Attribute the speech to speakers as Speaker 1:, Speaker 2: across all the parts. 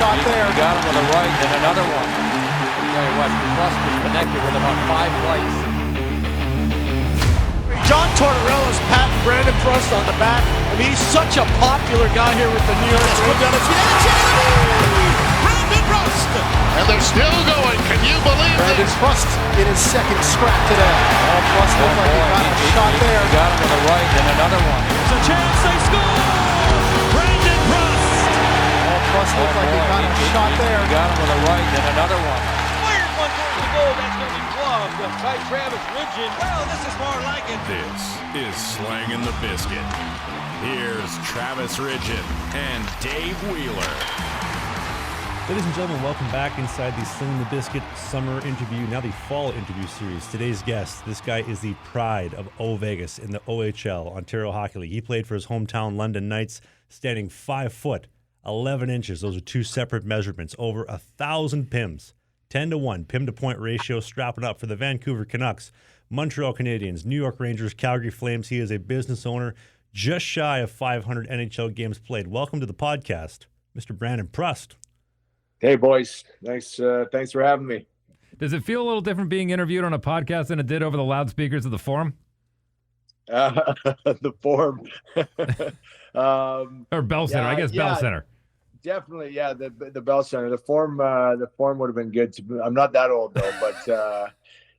Speaker 1: shot there.
Speaker 2: Got him with a right and another one. I'll tell you what, Prust was connected with about 5 flights.
Speaker 1: John Tortorella's patting Brandon Prust on the back. I mean, he's such a popular guy here with the New York Rangers.
Speaker 3: Brandon Prust! And they're still going. Can you believe
Speaker 1: Brandon
Speaker 3: this?
Speaker 1: Prust in his second scrap today. Prust looked like he got a shot there.
Speaker 2: Got him with a right and another one.
Speaker 4: There's a chance they score! Brandon Prust!
Speaker 1: Prust looked like he got a shot there.
Speaker 2: Got him with a right and another one.
Speaker 4: Fires one towards the goal. That's going to be gloved by Travis Ridgen. Well, this is more like it.
Speaker 5: This is Slangin' the Biscuit. Here's Travis Ridgen and Dave Wheeler.
Speaker 6: Ladies and gentlemen, welcome back inside the Slinging the Biscuit summer interview, now the fall interview series. Today's guest, this guy is the pride of O Vegas in the OHL, Ontario Hockey League. He played for his hometown London Knights, standing 5 foot, 11 inches. Those are two separate measurements, over 1,000 PIMs. 10-1 PIM to point ratio, strapping up for the Vancouver Canucks, Montreal Canadiens, New York Rangers, Calgary Flames. He is a business owner, just shy of 500 NHL games played. Welcome to the podcast, Mr. Brandon Prust.
Speaker 7: Hey, boys. Thanks for having me.
Speaker 8: Does it feel a little different being interviewed on a podcast than it did over the loudspeakers of the forum?
Speaker 7: The forum.
Speaker 8: Or Bell Center, I guess Bell Center.
Speaker 7: Definitely, yeah, the Bell Center. The forum would have been good. I'm not that old, though, but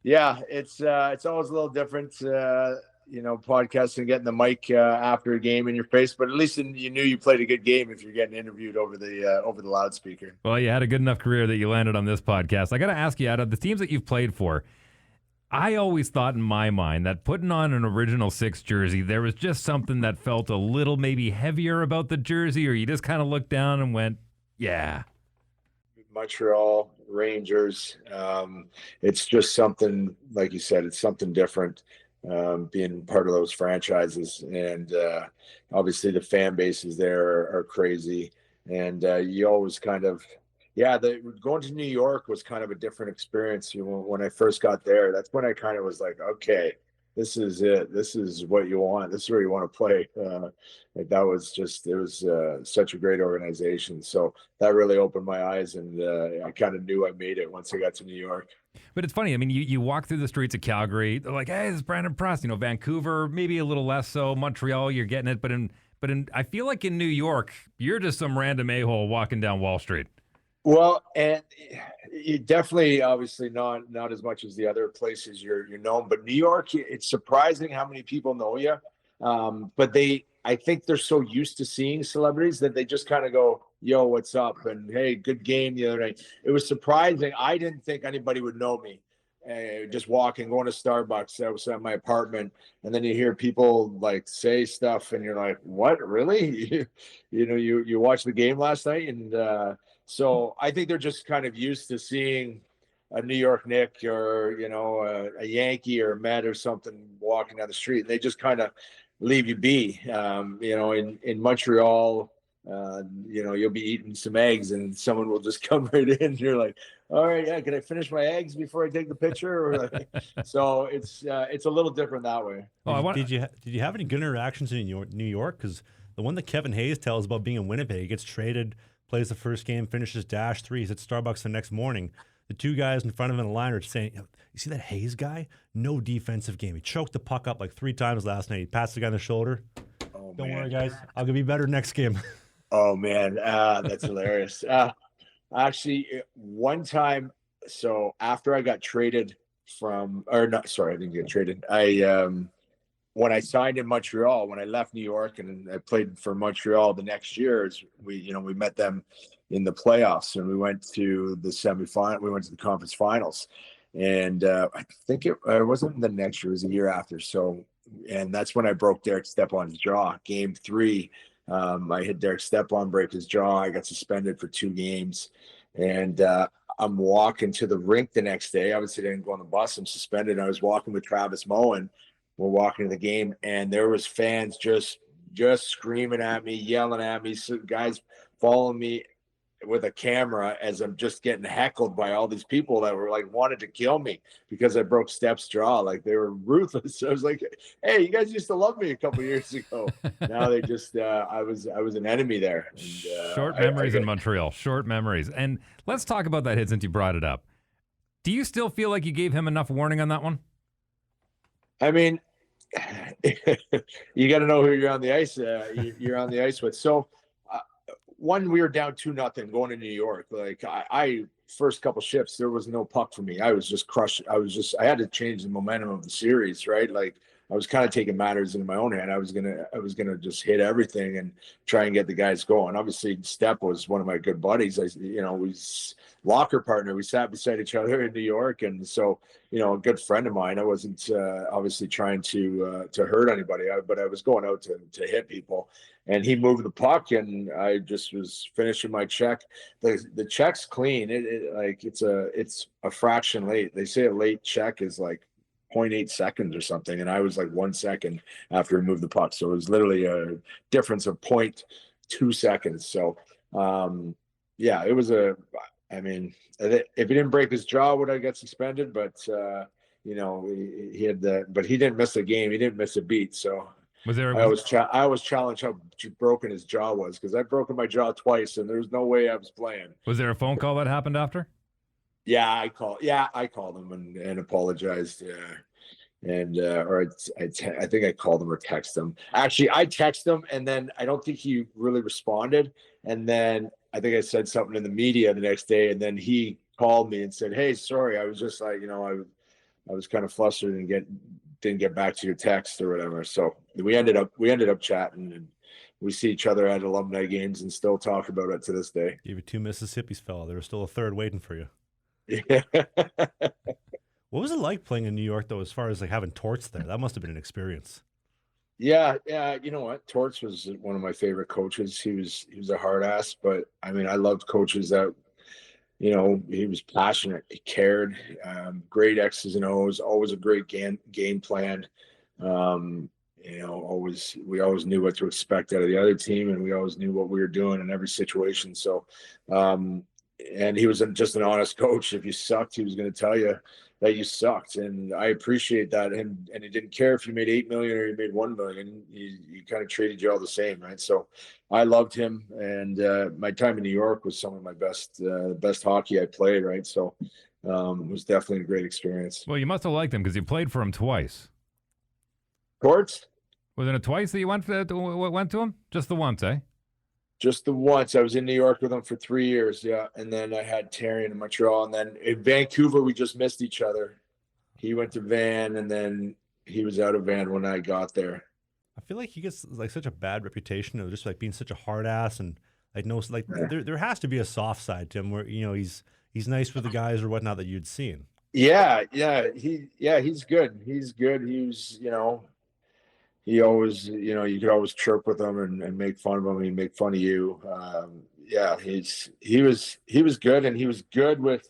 Speaker 7: yeah, it's always a little different, podcasting, getting the mic after a game in your face, but at least you knew you played a good game if you're getting interviewed over the loudspeaker.
Speaker 8: Well, you had a good enough career that you landed on this podcast. I got to ask you, out of the teams that you've played for, I always thought in my mind that putting on an original 6 jersey, there was just something that felt a little maybe heavier about the jersey, or you just kind of looked down and went, yeah.
Speaker 7: Montreal, Rangers, it's just something, like you said, it's something different. Being part of those franchises, and obviously the fan bases there are crazy, and you always kind of, going to New York was kind of a different experience. When I first got there, that's when I kind of was like, okay, this is it. This is what you want. This is where you want to play. It was such a great organization. So that really opened my eyes, and I kind of knew I made it once I got to New York.
Speaker 8: But it's funny. I mean, you walk through the streets of Calgary, they're like, hey, this is Brandon Prust. Vancouver, maybe a little less so. Montreal, you're getting it. But I feel like in New York, you're just some random a-hole walking down Wall Street.
Speaker 7: Well, and you definitely, obviously, not as much as the other places you're known, but New York, it's surprising how many people know you. But I think they're so used to seeing celebrities that they just kind of go, yo, what's up? And hey, good game the other night. It was surprising. I didn't think anybody would know me. Just walking, going to Starbucks. I was at my apartment, and then you hear people like say stuff, and you're like, "What? Really? you watched the game last night?" And so I think they're just kind of used to seeing a New York Knick or a Yankee or a Met or something walking down the street, and they just kind of leave you be. In Montreal, you'll be eating some eggs, and someone will just come right in. And you're like, all right, yeah, can I finish my eggs before I take the picture? Or so it's a little different that way.
Speaker 6: Did you have any good interactions in New York? Because the one that Kevin Hayes tells about being in Winnipeg, he gets traded, plays the first game, finishes -3. He's at Starbucks the next morning. The two guys in front of him in the line are saying, you see that Hayes guy? No defensive game. He choked the puck up like 3 times last night. He passed the guy on the shoulder. Oh, don't worry, guys. I'll be better next game.
Speaker 7: Oh, man. That's hilarious. Actually, one time, so after I got traded I didn't get traded. When I signed in Montreal, when I left New York and I played for Montreal the next year, we met them in the playoffs, and we went to the semifinal. We went to the conference finals, and I think it wasn't the next year; it was a year after. So, and that's when I broke Derek Stepan's jaw. Game 3, I had Derek Stepan break his jaw. I got suspended for 2 games, and I'm walking to the rink the next day. Obviously, I didn't go on the bus. I'm suspended. I was walking with Travis Moen. We're walking to the game, and there was fans just screaming at me, yelling at me. So guys following me. with a camera as I'm just getting heckled by all these people that were like wanted to kill me because I broke Steph's jaw. Like they were ruthless. I was like, hey, you guys used to love me a couple of years ago. Now they just I was an enemy there. And,
Speaker 8: Short memories in Montreal. Short memories. And let's talk about that hit since you brought it up. Do you still feel like you gave him enough warning on that one?
Speaker 7: I mean, you got to know who you're on the ice. You're on the ice with. So, one, we were down 2-0 going to New York. Like I first couple shifts, there was no puck for me. I was just crushed. I had to change the momentum of the series, right? Like I was kind of taking matters into my own hand. I was gonna just hit everything and try and get the guys going. Obviously, Step was one of my good buddies. We locker partner. We sat beside each other in New York, and so a good friend of mine. I wasn't obviously trying to hurt anybody, but I was going out to hit people. And he moved the puck, and I just was finishing my check. The check's clean. It's a fraction late. They say a late check is like 0.8 seconds or something, and I was like 1 second after he moved the puck. So it was literally a difference of 0.2 seconds. So yeah, it was I mean, if he didn't break his jaw, would I get suspended? But he had but he didn't miss a game. He didn't miss a beat. So. I was challenged how broken his jaw was because I've broken my jaw twice and there's no way I was playing.
Speaker 8: Was there a phone call that happened after?
Speaker 7: Yeah, I called him and apologized. I think I called him or texted him. Actually, I texted him and then I don't think he really responded. And then I think I said something in the media the next day, and then he called me and said, "Hey, sorry, I was just like, I was kind of flustered and didn't get back to your text or whatever." So we ended up chatting, and we see each other at alumni games and still talk about it to this day.
Speaker 6: Gave you 2 Mississippis, fella. There was still a third waiting for you.
Speaker 7: Yeah.
Speaker 6: What was it like playing in New York, though, as far as like having Torts there? That must have been an experience.
Speaker 7: Yeah. You know what? Torts was one of my favorite coaches. He was a hard ass, but I mean, I loved coaches that, he was passionate. He cared. Great X's and O's. Always a great game plan. We always knew what to expect out of the other team, and we always knew what we were doing in every situation. So, and he was just an honest coach. If you sucked, he was going to tell you that you sucked, and I appreciate that. And he didn't care if you made $8 million or you made $1 million. He kind of treated you all the same, right? So I loved him, and my time in New York was some of my best hockey I played, right? So it was definitely a great experience.
Speaker 8: Well, you must have liked him because you played for him twice.
Speaker 7: Torts?
Speaker 8: Was it twice that you went to him? Just the once, eh?
Speaker 7: Just the once. I was in New York with him for 3 years, yeah. And then I had Terry in Montreal. And then in Vancouver, we just missed each other. He went to Van, and then he was out of Van when I got there.
Speaker 6: I feel like he gets like such a bad reputation of just like being such a hard ass, and there has to be a soft side to him where he's nice with the guys or whatnot that you'd seen.
Speaker 7: Yeah, he's good. He's good. He was, he always, you could always chirp with him and make fun of him. He'd make fun of you. He was good, and he was good with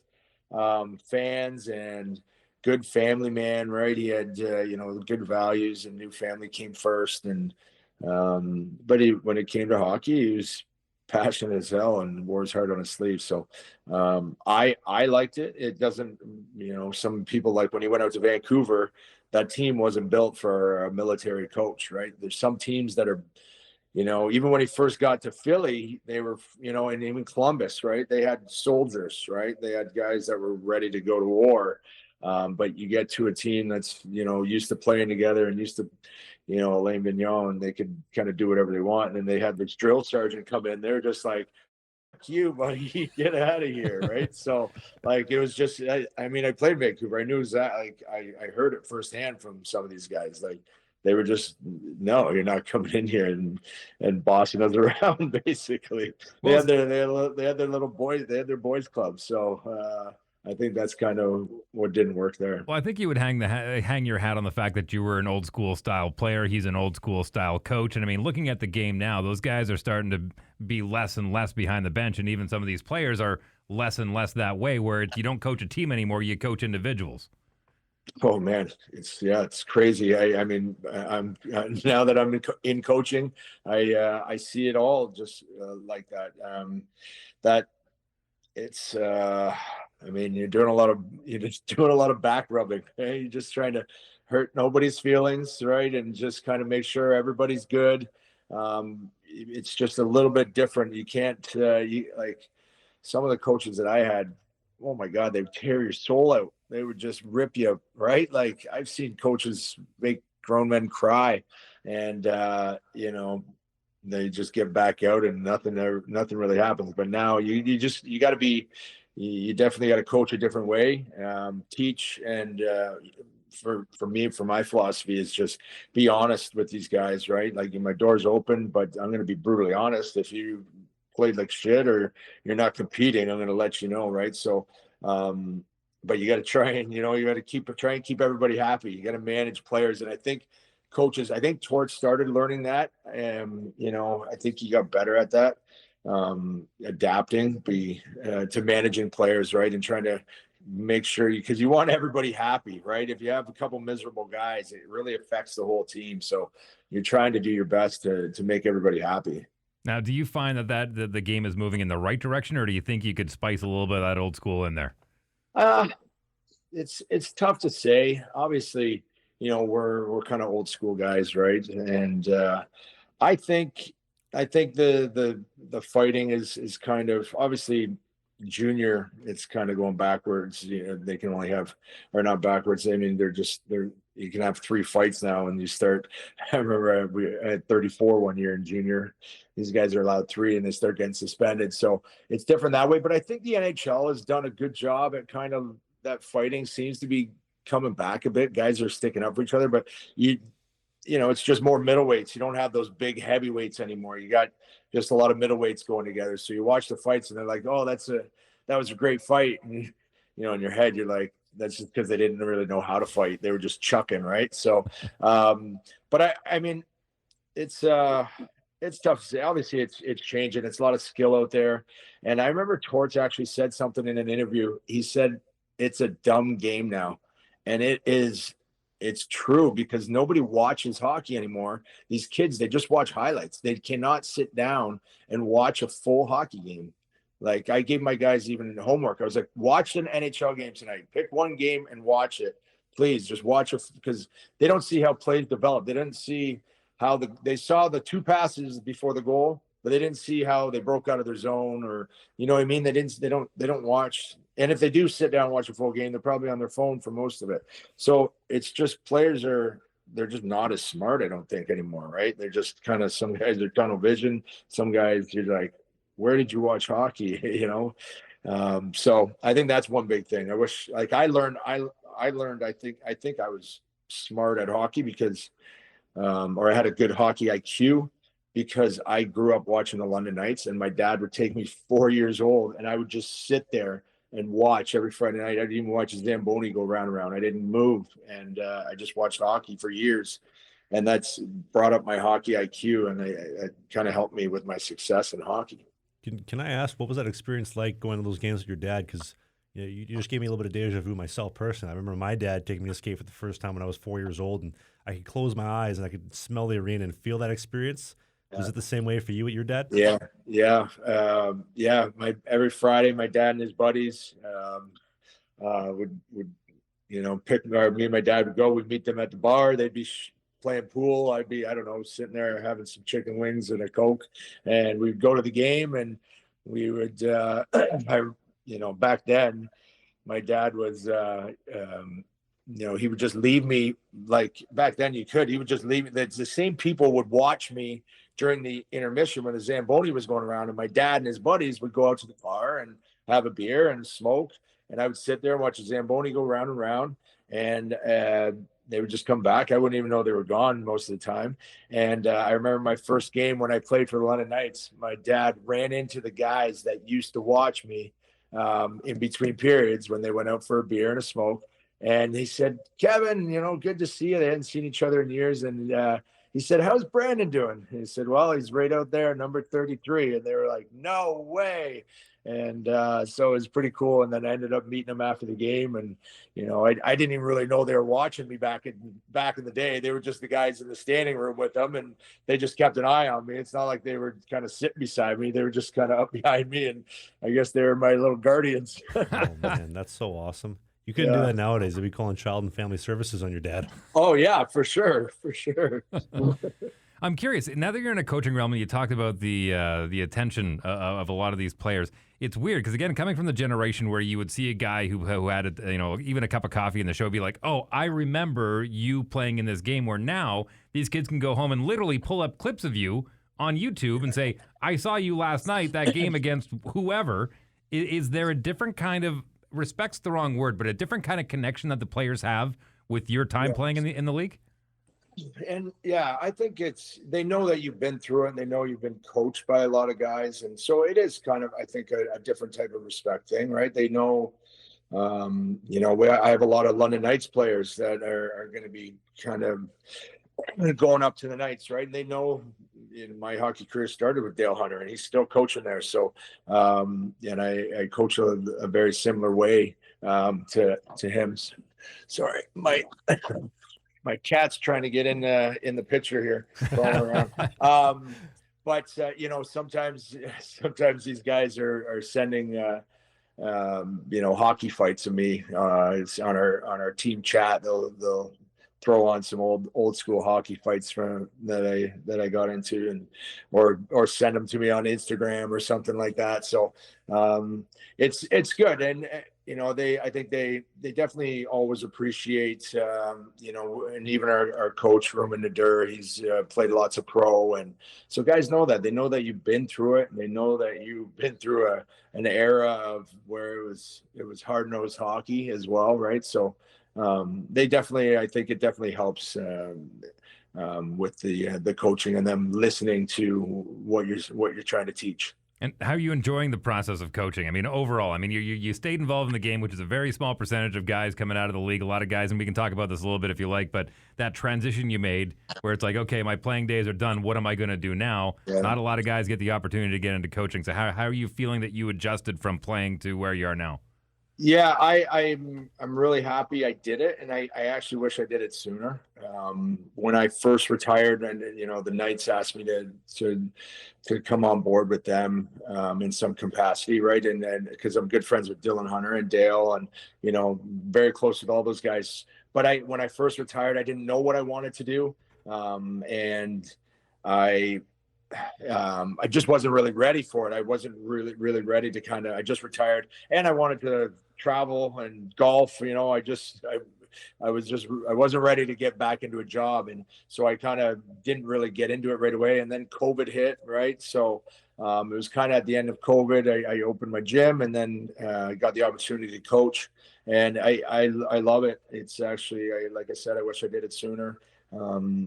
Speaker 7: fans and good family man, right? He had good values, and knew family came first. And but when it came to hockey, he was passionate as hell and wore his heart on his sleeve. So I liked it. It doesn't, some people, like when he went out to Vancouver, that team wasn't built for a military coach, right? There's some teams that are, even when he first got to Philly, they were, and even Columbus, right? They had soldiers, right? They had guys that were ready to go to war. But you get to a team that's, used to playing together and used to, Alain Vignon, and they could kind of do whatever they want. And then they had this drill sergeant come in. They're just like, "Fuck you, buddy, get out of here," right? So, like, it was just, I played Vancouver. I knew that. Like, I heard it firsthand from some of these guys. Like, they were just, "No, you're not coming in here and bossing us around." Basically, they had their little boys. They had their boys club. So. I think that's kind of what didn't work there.
Speaker 8: Well, I think you would hang your hat on the fact that you were an old school style player. He's an old school style coach. And looking at the game now, those guys are starting to be less and less behind the bench. And even some of these players are less and less that way, where you don't coach a team anymore, you coach individuals.
Speaker 7: Oh man, it's crazy. I'm now that I'm in coaching, I see it all just like that. it's I mean, you're just doing a lot of back rubbing. Right? You're just trying to hurt nobody's feelings, right? And just kind of make sure everybody's good. It's just a little bit different. You can't like some of the coaches that I had, oh my God, they would tear your soul out. They would just rip you, right? Like I've seen coaches make grown men cry, and they just get back out and nothing really happens. But now you got to be, you definitely got to coach a different way, teach. And for me, for my philosophy is just be honest with these guys, right? Like my door's open, but I'm going to be brutally honest. If you played like shit or you're not competing, I'm going to let you know. Right. So, but you got to try and, you got to try and keep everybody happy. You got to manage players. And I think Tort started learning that. And, I think he got better at that, adapting to managing players, right. And trying to make sure because you want everybody happy, right. If you have a couple miserable guys, it really affects the whole team. So you're trying to do your best to make everybody happy.
Speaker 8: Now, do you find that the game is moving in the right direction, or do you think you could spice a little bit of that old school in there?
Speaker 7: It's tough to say. Obviously, we're kind of old school guys, right? And I think the fighting is kind of obviously junior. It's kind of going backwards. They can only have, or not backwards. I mean, you can have 3 fights now, and you start. I remember we had 34 one year in junior. These guys are allowed 3, and they start getting suspended. So it's different that way. But I think the NHL has done a good job at kind of that fighting seems to be coming back a bit. Guys are sticking up for each other, but it's just more middleweights. You don't have those big heavyweights anymore. You got just a lot of middleweights going together. So you watch the fights, and they're like, "Oh, that was a great fight." And, in your head, you're like, that's just because they didn't really know how to fight. They were just chucking, right? So, but I mean, it's tough to say. Obviously, it's changing. It's a lot of skill out there. And I remember Torts actually said something in an interview. He said it's a dumb game now, and it's true because nobody watches hockey anymore. These kids, they just watch highlights. They cannot sit down and watch a full hockey game. Like I gave my guys even homework. I was like, watch an NHL game tonight. Pick one game and watch it. Please just watch it because they don't see how plays develop. They didn't see how they saw the 2 passes before the goal, but they didn't see how they broke out of their zone or, you know what I mean? They don't watch. And if they do sit down and watch a full game, they're probably on their phone for most of it. So it's just they're just not as smart, I don't think, anymore, right? They're just kind of, some guys are tunnel vision. Some guys, you're like, where did you watch hockey? So I think that's one big thing. I wish, like I learned, I think I was smart at hockey because, or I had a good hockey IQ because I grew up watching the London Knights, and my dad would take me 4 years old, and I would just sit there and watch every Friday night. I didn't even watch Zamboni go round and round. I didn't move, and I just watched hockey for years. And that's brought up my hockey IQ, and it kind of helped me with my success in hockey.
Speaker 6: Can I ask, what was that experience like going to those games with your dad? Because you just gave me a little bit of deja vu myself personally. I remember my dad taking me to skate for the first time when I was 4 years old, and I could close my eyes and I could smell the arena and feel that experience. Was it the same way for you with your dad?
Speaker 7: Yeah. Every Friday, my dad and his buddies would pick. Or me and my dad would go. We'd meet them at the bar. They'd be playing pool. I'd be, I don't know, sitting there having some chicken wings and a Coke, and we'd go to the game, and we would, back then, my dad was, he would just leave me, like back then he would just leave me. The same people would watch me during the intermission when the Zamboni was going around, and my dad and his buddies would go out to the bar and have a beer and smoke. And I would sit there and watch the Zamboni go round and round, and they would just come back. I wouldn't even know they were gone most of the time. And I remember my first game when I played for the London Knights, my dad ran into the guys that used to watch me in between periods when they went out for a beer and a smoke. And he said, "Kevin, good to see you." They hadn't seen each other in years. And he said, how's Brandon doing? And he said, well, he's right out there, number 33. And they were like, no way. And so it was pretty cool. And then I ended up meeting them after the game. And, I didn't even really know they were watching me back in the day. They were just the guys in the standing room with them, and they just kept an eye on me. It's not like they were kind of sitting beside me. They were just kind of up behind me. And I guess they were my little guardians.
Speaker 6: Oh, man, that's so awesome. You couldn't do that nowadays. They'd be calling Child and Family Services on your dad.
Speaker 7: Oh, yeah, for sure. For sure.
Speaker 8: I'm curious. Now that you're in a coaching realm, and you talked about the attention of a lot of these players. It's weird because, again, coming from the generation where you would see a guy who had even a cup of coffee in the show, be like, "Oh, I remember you playing in this game." Where now these kids can go home and literally pull up clips of you on YouTube and say, "I saw you last night that game against whoever." Is there a different kind of, respect's the wrong word, but a different kind of connection that the players have with your time playing in the league?
Speaker 7: And I think they know that you've been through it, and they know you've been coached by a lot of guys. And so it is kind of, I think, a different type of respect thing, right? They know, I have a lot of London Knights players that are going to be kind of going up to the Knights, right? And they know my hockey career started with Dale Hunter, and he's still coaching there. So, and I coach a very similar way to him. Sorry, my cat's trying to get in the picture here, crawling around. But sometimes these guys are sending hockey fights of me. It's on our team chat. They'll throw on some old school hockey fights that I got into, and or send them to me on Instagram or something like that. So it's good. And I think they definitely always appreciate, and even our coach, Roman Nader, he's played lots of pro. And so guys know that. They know that you've been through it, and they know that you've been through an era of where it was hard-nosed hockey as well, right? So I think it definitely helps with the coaching and them listening to what you're trying to teach.
Speaker 8: And how are you enjoying the process of coaching? I mean, overall, I mean, you stayed involved in the game, which is a very small percentage of guys coming out of the league. A lot of guys, and we can talk about this a little bit if you like, but that transition you made where it's like, okay, my playing days are done. What am I going to do now? Yeah. Not a lot of guys get the opportunity to get into coaching. So how are you feeling that you adjusted from playing to where you are now?
Speaker 7: Yeah, I'm really happy I did it, and I actually wish I did it sooner. When I first retired, and the Knights asked me to come on board with them in some capacity, right? And then because I'm good friends with Dylan Hunter and Dale, and very close with all those guys. But when I first retired, I didn't know what I wanted to do, and I just wasn't really ready for it. I wasn't really ready to I just retired, and I wanted to travel and golf. I wasn't ready to get back into a job. And so I kind of didn't really get into it right away. And then COVID hit, right? So it was kind of at the end of COVID, I opened my gym, and then got the opportunity to coach. And I love it. It's actually, like I said, I wish I did it sooner.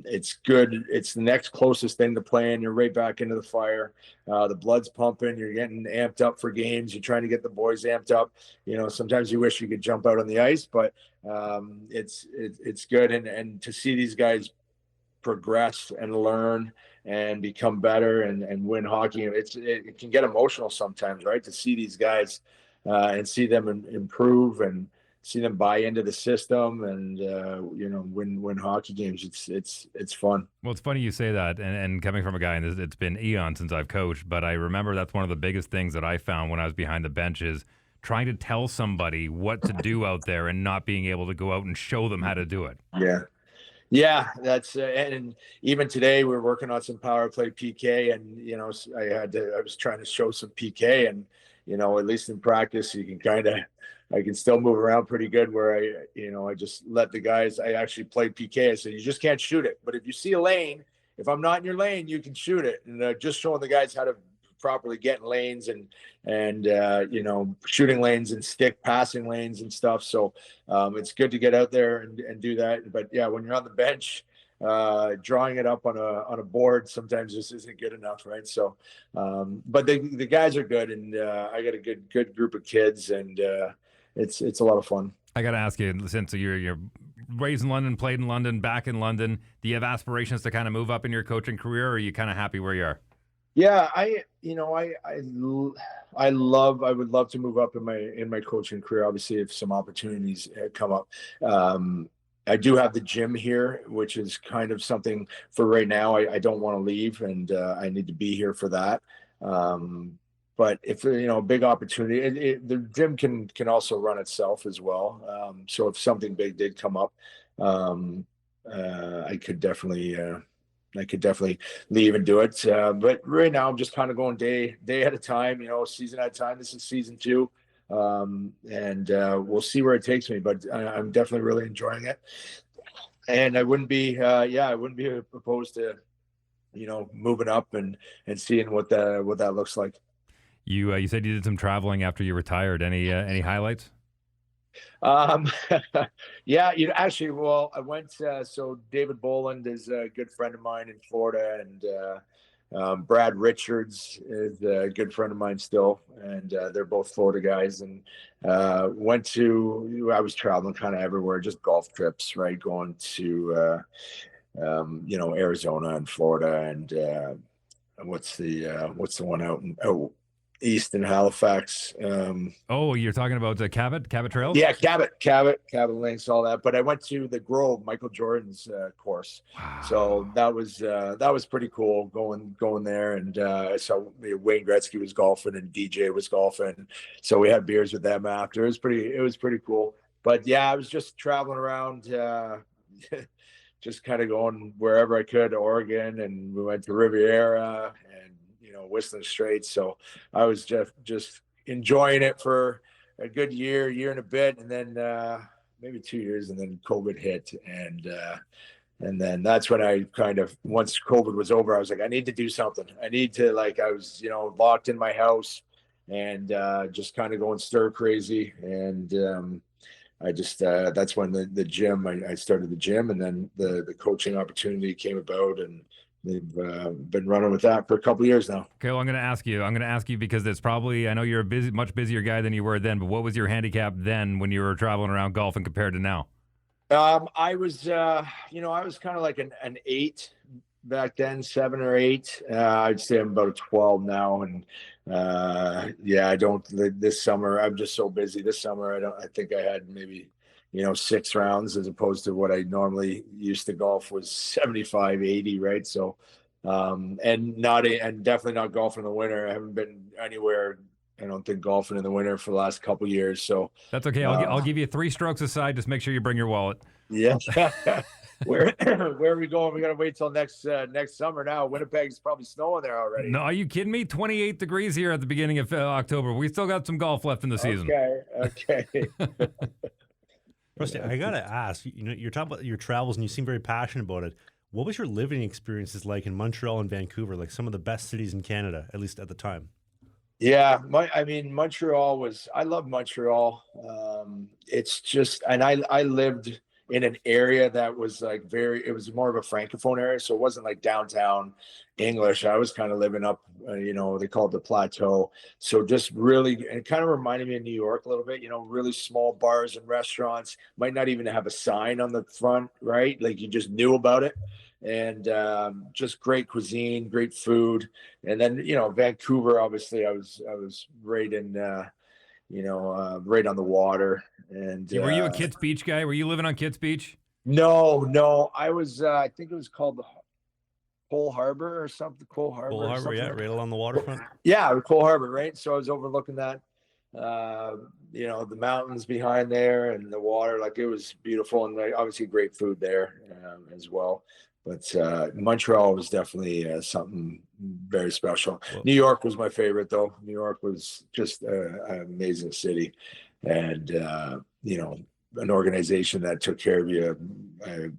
Speaker 7: It's good. It's the next closest thing to playing. You're right back into the fire. The blood's pumping. You're getting amped up for games. You're trying to get the boys amped up. Sometimes you wish you could jump out on the ice, but it's good. And to see these guys progress and learn and become better and win hockey, it can get emotional sometimes, right? To see these guys and see them improve and see them buy into the system and win hockey games. It's fun.
Speaker 8: Well, it's funny you say that, and coming from a guy, and it's been eons since I've coached, but I remember that's one of the biggest things that I found when I was behind the bench is trying to tell somebody what to do out there and not being able to go out and show them how to do it.
Speaker 7: Yeah, that's and even today we're working on some power play PK, and I was trying to show some PK, and at least in practice I can still move around pretty good where I just let the guys. I actually played PK. I said, you just can't shoot it. But if you see a lane, if I'm not in your lane, you can shoot it. And just showing the guys how to properly get in lanes and shooting lanes and stick passing lanes and stuff. So it's good to get out there and do that. But yeah, when you're on the bench, drawing it up on a board sometimes just isn't good enough, right? So but the guys are good, and I got a good group of kids, and it's a lot of fun.
Speaker 8: I got to ask you, since you're raised in London, played in London, back in London. Do you have aspirations to kind of move up in your coaching career, or are you kind of happy where you are?
Speaker 7: Yeah, I would love to move up in my coaching career. Obviously, if some opportunities come up. I do have the gym here, which is kind of something for right now. I don't want to leave, and I need to be here for that. But if a big opportunity, the gym can also run itself as well. So if something big did come up, I could definitely leave and do it. But right now, I'm just kind of going day at a time. Season at a time. This is season 2. And we'll see where it takes me, but I'm definitely really enjoying it. And I wouldn't be opposed to, moving up and seeing what that looks like.
Speaker 8: You said you did some traveling after you retired. Any highlights?
Speaker 7: Yeah, actually, well, I went, so David Boland is a good friend of mine in Florida, and Brad Richards is a good friend of mine still, and they're both Florida guys. And I was traveling kind of everywhere, just golf trips, right? Going to, Arizona and Florida, and what's the one out in east in Halifax?
Speaker 8: You're talking about the Cabot Trails?
Speaker 7: Yeah, Cabot Links, all that. But I went to the Grove, Michael Jordan's course.
Speaker 8: Wow.
Speaker 7: So that was pretty cool going there. And so Wayne Gretzky was golfing and DJ was golfing. So we had beers with them after. It was pretty cool. But yeah, I was just traveling around, just kind of going wherever I could, Oregon, and we went to Riviera and Whistling Straits. So I was just enjoying it for a good year and a bit, and then maybe 2 years, and then COVID hit, and then that's when I once COVID was over, I was like, I need to do something. I need to, I was locked in my house and just kind of going stir crazy, and I just that's when the gym, I started the gym, and then the coaching opportunity came about, and they've been running with that for a couple of years now.
Speaker 8: Okay, well, I'm going to ask you because it's probably, I know you're a much busier guy than you were then, but what was your handicap then when you were traveling around golfing compared to now?
Speaker 7: I was, I was kind of like an 8 back then, 7 or 8. I'd say I'm about a 12 now, and this summer I'm just so busy. This summer I think I had maybe 6 rounds, as opposed to what I normally used to golf was 75, 80, right? So, and definitely not golfing in the winter. I haven't been anywhere, I don't think, golfing in the winter for the last couple of years. So
Speaker 8: that's okay. I'll give you 3 strokes aside. Just make sure you bring your wallet.
Speaker 7: Yeah. Where are we going? We got to wait till next summer now. Winnipeg's probably snowing there already.
Speaker 8: No, are you kidding me? 28 degrees here at the beginning of October. We still got some golf left in the season.
Speaker 7: Okay.
Speaker 6: Rusty, I gotta ask. You're talking about your travels, and you seem very passionate about it. What was your living experiences like in Montreal and Vancouver? Like some of the best cities in Canada, at least at the time.
Speaker 7: Yeah, Montreal was. I love Montreal. It's just, and I lived in an area that was it was more of a francophone area, so it wasn't like downtown English. I was kind of living up, they call it the plateau. So just really, it kind of reminded me of New York a little bit, really small bars and restaurants, might not even have a sign on the front, right? Like you just knew about it. And just great cuisine, great food. And then, Vancouver, obviously I was right in, right on the water. And
Speaker 8: were you a Kitts Beach guy? Were you living on Kitts Beach?
Speaker 7: No, I was, I think it was called the Cole Harbor or something. Cole Harbor,
Speaker 6: yeah, right along the waterfront.
Speaker 7: Yeah, Cole Harbor, right? So I was overlooking that, the mountains behind there and the water. Like, it was beautiful, and obviously great food there as well. But Montreal was definitely something very special. Well, New York was my favorite, though. New York was just an amazing city, and an organization that took care of you. I've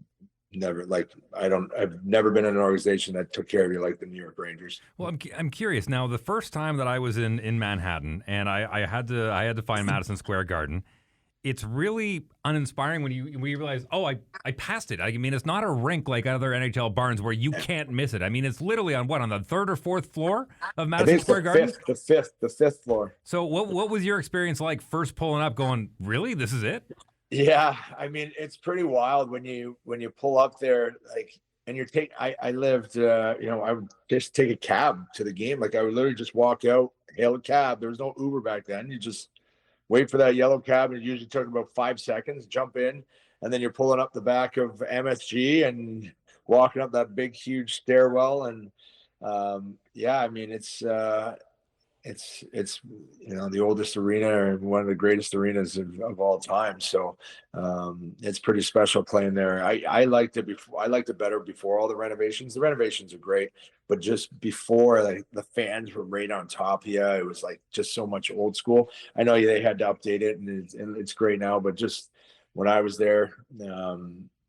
Speaker 7: never been in an organization that took care of you like the New York Rangers.
Speaker 8: Well, I'm curious now. The first time that I was in Manhattan, and I had to find Madison Square Garden. It's really uninspiring when you realize, I passed it. I mean, it's not a rink like other NHL barns where you can't miss it. I mean, it's literally on the 3rd or 4th floor of Madison Square Garden?
Speaker 7: The fifth floor.
Speaker 8: So what was your experience like first pulling up going, really, this is it?
Speaker 7: Yeah, I mean, it's pretty wild when you pull up there, like, and I lived, I would just take a cab to the game. Like, I would literally just walk out, hail a cab. There was no Uber back then. You just wait for that yellow cab, and it usually took about 5 seconds, jump in, and then you're pulling up the back of MSG and walking up that big, huge stairwell. And yeah, I mean, it's the oldest arena and one of the greatest arenas of all time. So it's pretty special playing there. I liked it before. I liked it better before all the renovations. The renovations are great, but just before, like, the fans were right on top of you. It was like just so much old school. I know they had to update it, and it's great now, but just when I was there,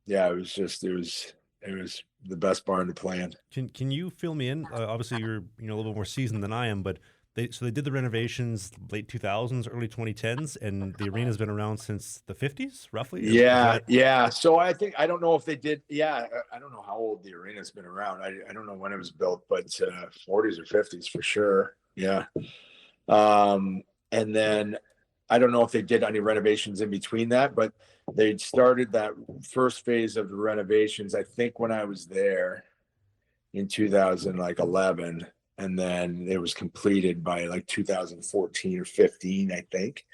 Speaker 7: yeah, it was the best barn to play in.
Speaker 6: Can you fill me in? Obviously, you're a little bit more seasoned than I am, but they did the renovations late 2000s, early 2010s, and the arena's been around since the 50s, roughly.
Speaker 7: Yeah. So I don't know if they did. Yeah, I don't know how old the arena's been around. I don't know when it was built, but 40s or 50s for sure. Yeah. And then I don't know if they did any renovations in between that, but they started that first phase of the renovations, I think, when I was there in 2011. And then it was completed by like 2014 or 15, I think.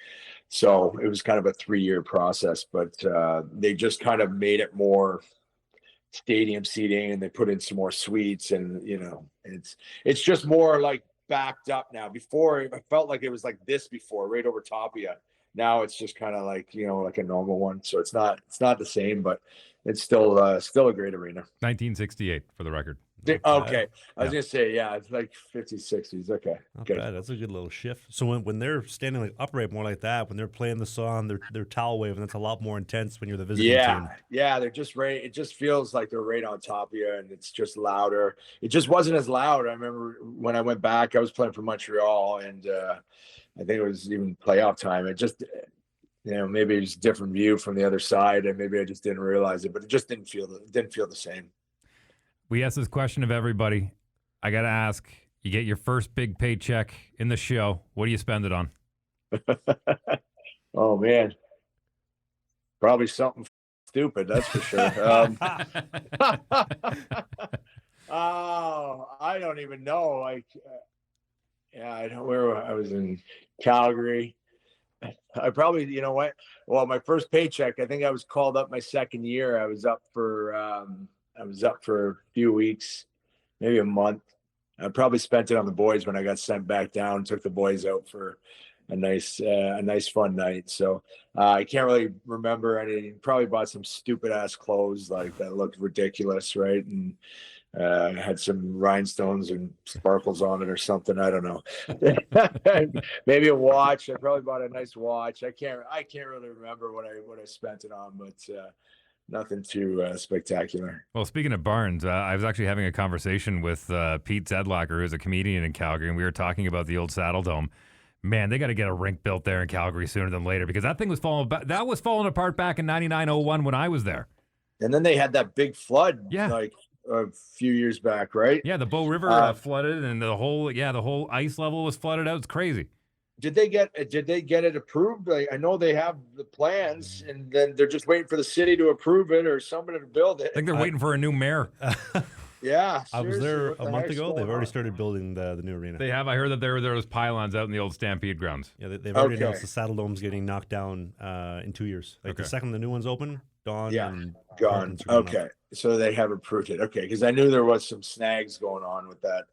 Speaker 7: So it was kind of a 3-year process, but they just kind of made it more stadium seating, and they put in some more suites, and it's just more like backed up now. Before, I felt like it was like this before, right over top of you. Now it's just kind of like, like a normal one. So it's not the same, but it's still a great arena.
Speaker 8: 1968 for the record.
Speaker 7: Okay. I was going to say, yeah, it's like 50s, 60s. Okay.
Speaker 6: Not bad. That's a good little shift. So when they're standing like upright more like that, when they're playing the song, they're towel waving, that's a lot more intense when you're the visiting team.
Speaker 7: Yeah, they're just right. It just feels like they're right on top of you, and it's just louder. It just wasn't as loud. I remember when I went back, I was playing for Montreal, and I think it was even playoff time. It just, maybe it was a different view from the other side, and maybe I just didn't realize it, but it just didn't feel the same.
Speaker 8: We ask this question of everybody. I got to ask, you get your first big paycheck in the show. What do you spend it on?
Speaker 7: Oh, man. Probably something stupid, that's for sure. Oh, I don't even know. Like, I don't where I was in Calgary. I probably, well, my first paycheck, I think I was called up my second year. I was up for a few weeks, maybe a month. I probably spent it on the boys when I got sent back down, took the boys out for a nice fun night. So I can't really remember any. Probably bought some stupid ass clothes like that looked ridiculous, right? And had some rhinestones and sparkles on it or something. I don't know. Maybe a watch. I probably bought a nice watch. I can't really remember what I spent it on, but nothing too spectacular.
Speaker 8: Well, speaking of barns, I was actually having a conversation with Pete Zedlacher, who's a comedian in Calgary, and we were talking about the old Saddle Dome. Man, they got to get a rink built there in Calgary sooner than later, because that thing was falling apart back in 99-01 when I was there.
Speaker 7: And then they had that big flood, like a few years back, right?
Speaker 8: Yeah, the Bow River flooded, and the whole ice level was flooded out. It's crazy.
Speaker 7: Did they get it approved? I know they have the plans, and then they're just waiting for the city to approve it or somebody to build it.
Speaker 8: I think they're waiting for a new mayor.
Speaker 7: Yeah,
Speaker 6: I was there a month ago. They've already started building the new arena.
Speaker 8: They have. I heard that there was pylons out in the old Stampede grounds.
Speaker 6: Yeah, they've already announced the Saddle Dome's getting knocked down in 2 years. Like the second the new one's open, gone.
Speaker 7: Okay, so they have approved it. Okay, because I knew there was some snags going on with that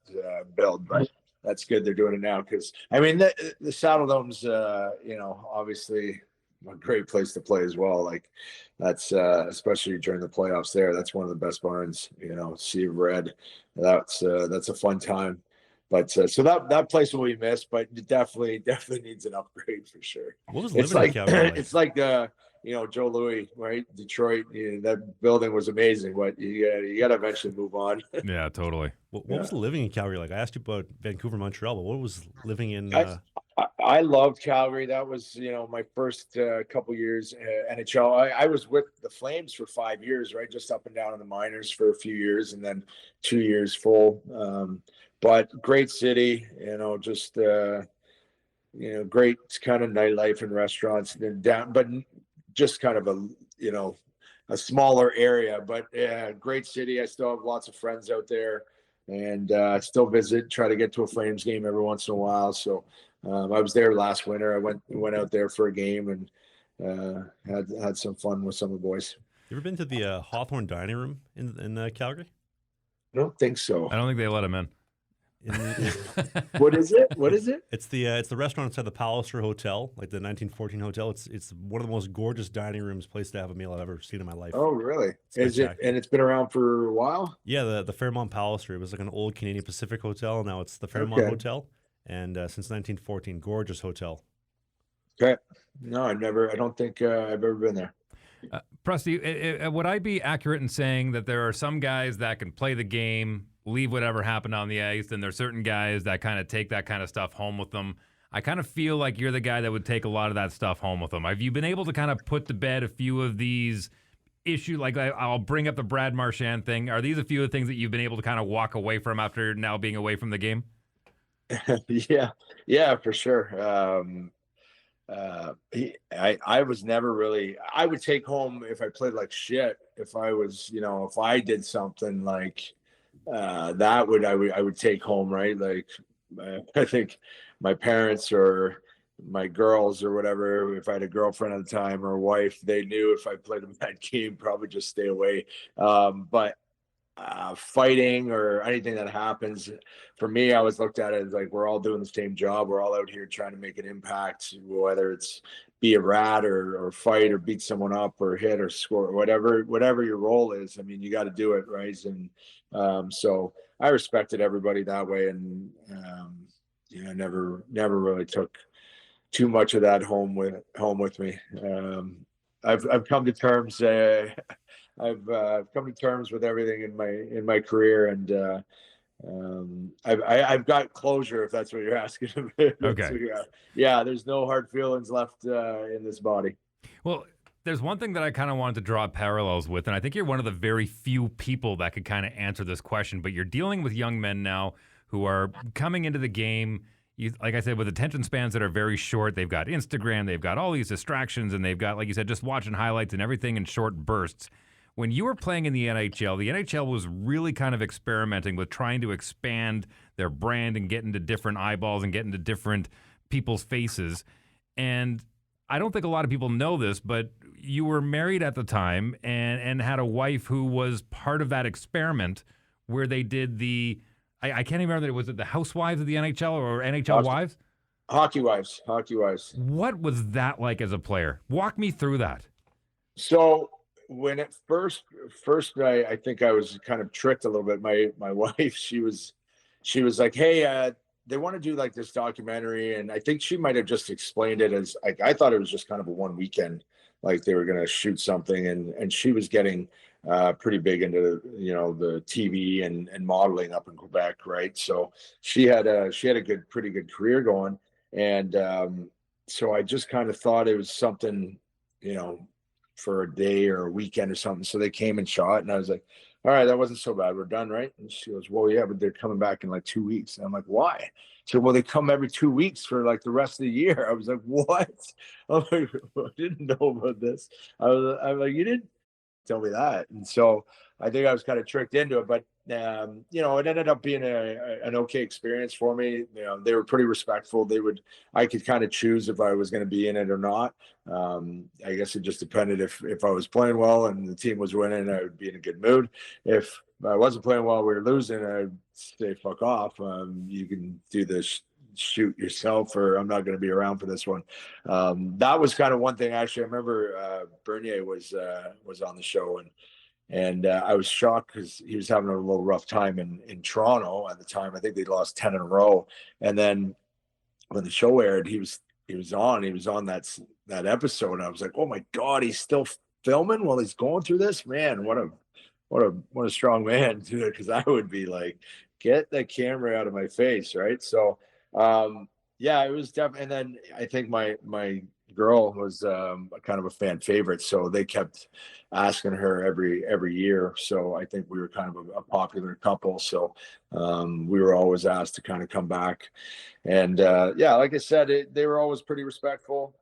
Speaker 7: build, but that's good they're doing it now. Because I mean, the Saddle Dome's obviously a great place to play as well. Like that's especially during the playoffs there. That's one of the best barns. Sea of Red. That's a fun time. But so that place will be missed, but it definitely needs an upgrade for sure.
Speaker 6: What was living in Calgary like?
Speaker 7: It's like Joe Louis, right? Detroit. That building was amazing, but you got to eventually move on.
Speaker 8: Yeah, totally.
Speaker 6: What was living in Calgary like? I asked you about Vancouver, Montreal, but what was living in?
Speaker 7: I loved Calgary. That was my first couple years NHL. I was with the Flames for 5 years, right? Just up and down in the minors for a few years, and then 2 years full. But great city, just great kind of nightlife and restaurants. But just kind of a smaller area, but yeah, great city. I still have lots of friends out there, and still try to get to a Flames game every once in a while. So I was there last winter. I went out there for a game and had some fun with some of the boys.
Speaker 6: You ever been to the Hawthorne Dining Room in Calgary?
Speaker 7: I don't think so.
Speaker 8: I don't think they let him in.
Speaker 7: What is it? What is it?
Speaker 6: It's the restaurant inside the Palliser Hotel, like the 1914 hotel. It's one of the most gorgeous dining rooms, place to have a meal I've ever seen in my life.
Speaker 7: Oh, really? Is it? And it's been around for a while?
Speaker 6: Yeah, the Fairmont Palliser. It was like an old Canadian Pacific hotel. Now it's the Fairmont Hotel, and since 1914, gorgeous hotel.
Speaker 7: Okay. No, I don't think I've ever been there.
Speaker 8: Prusty, would I be accurate in saying that there are some guys that can play the game, leave whatever happened on the ice, and there's certain guys that kind of take that kind of stuff home with them? I kind of feel like you're the guy that would take a lot of that stuff home with them. Have you been able to kind of put to bed a few of these issues? Like I'll bring up the Brad Marchand thing. Are these a few of the things that you've been able to kind of walk away from after now being away from the game?
Speaker 7: Yeah, for sure. I was never really, I would take home if I played like shit. If I was, if I did something like I would take home, right? Like I think my parents or my girls or whatever, if I had a girlfriend at the time or a wife, they knew if I played a bad game, probably just stay away. But fighting or anything that happens, for me, I was looked at it as like, we're all doing the same job. We're all out here trying to make an impact, whether it's be a rat or fight or beat someone up or hit or score, whatever your role is. I mean, you got to do it, right? And so I respected everybody that way, and never really took too much of that home with me. I've come to terms. I've come to terms with everything in my career, and I've got closure, if that's what you're asking.
Speaker 8: Okay.
Speaker 7: So, yeah, there's no hard feelings left in this body.
Speaker 8: Well, there's one thing that I kind of wanted to draw parallels with, and I think you're one of the very few people that could kind of answer this question, but you're dealing with young men now who are coming into the game, like I said, with attention spans that are very short. They've got Instagram, they've got all these distractions, and they've got, like you said, just watching highlights and everything in short bursts. When you were playing in the NHL was really kind of experimenting with trying to expand their brand and get into different eyeballs and get into different people's faces. And I don't think a lot of people know this, but you were married at the time and had a wife who was part of that experiment where they did I can't even remember, was it the Housewives of the NHL or NHL Wives?
Speaker 7: Hockey Wives.
Speaker 8: What was that like as a player? Walk me through that.
Speaker 7: So when it first, I think I was kind of tricked a little bit. My wife, she was like, hey, they want to do like this documentary, and I think she might have just explained it as like, I thought it was just kind of a one weekend, like they were going to shoot something, and she was getting pretty big into the TV and modeling up in Quebec, right? So she had a pretty good career going, and so I just kind of thought it was something, for a day or a weekend or something. So they came and shot, and I was like, all right, that wasn't so bad. We're done, right? And she goes, well, yeah, but they're coming back in like 2 weeks. And I'm like, why? She said, well, they come every 2 weeks for like the rest of the year. I was like, what? I'm like, I didn't know about this. I'm like, you didn't tell me that. And so I think I was kind of tricked into it, but it ended up being an okay experience for me. They were pretty respectful. I could kind of choose if I was going to be in it or not. I guess it just depended if I was playing well and the team was winning, I would be in a good mood. If I wasn't playing well, we were losing, I'd say, fuck off. You can do this, shoot yourself, or I'm not going to be around for this one. That was kind of one thing. Actually, I remember Bernier was on the show, and I was shocked because he was having a little rough time in Toronto at the time. I think they lost 10 in a row. And then when the show aired, he was on that episode. And I was like, oh my God, he's still filming while he's going through this? Man, what a strong man, dude. Because I would be like, get that camera out of my face, right? So it was definitely. And then I think my girl was kind of a fan favorite, so they kept asking her every year. So I think we were kind of a popular couple, so we were always asked to kind of come back. And like I said, they were always pretty respectful.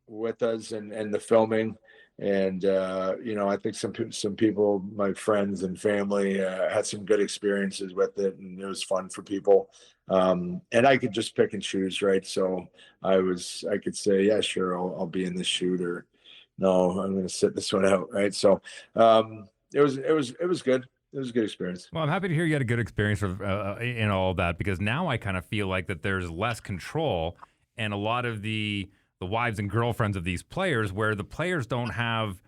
Speaker 7: with us and the filming. And, I think some people, my friends and family, had some good experiences with it, and it was fun for people. And I could just pick and choose, right? So I could say, yeah, sure, I'll be in this shoot, or no, I'm going to sit this one out, right? So it was good. It was a good experience.
Speaker 8: Well, I'm happy to hear you had a good experience in all of that, because now I kind of feel like that there's less control, and a lot of the wives and girlfriends of these players, where the players don't have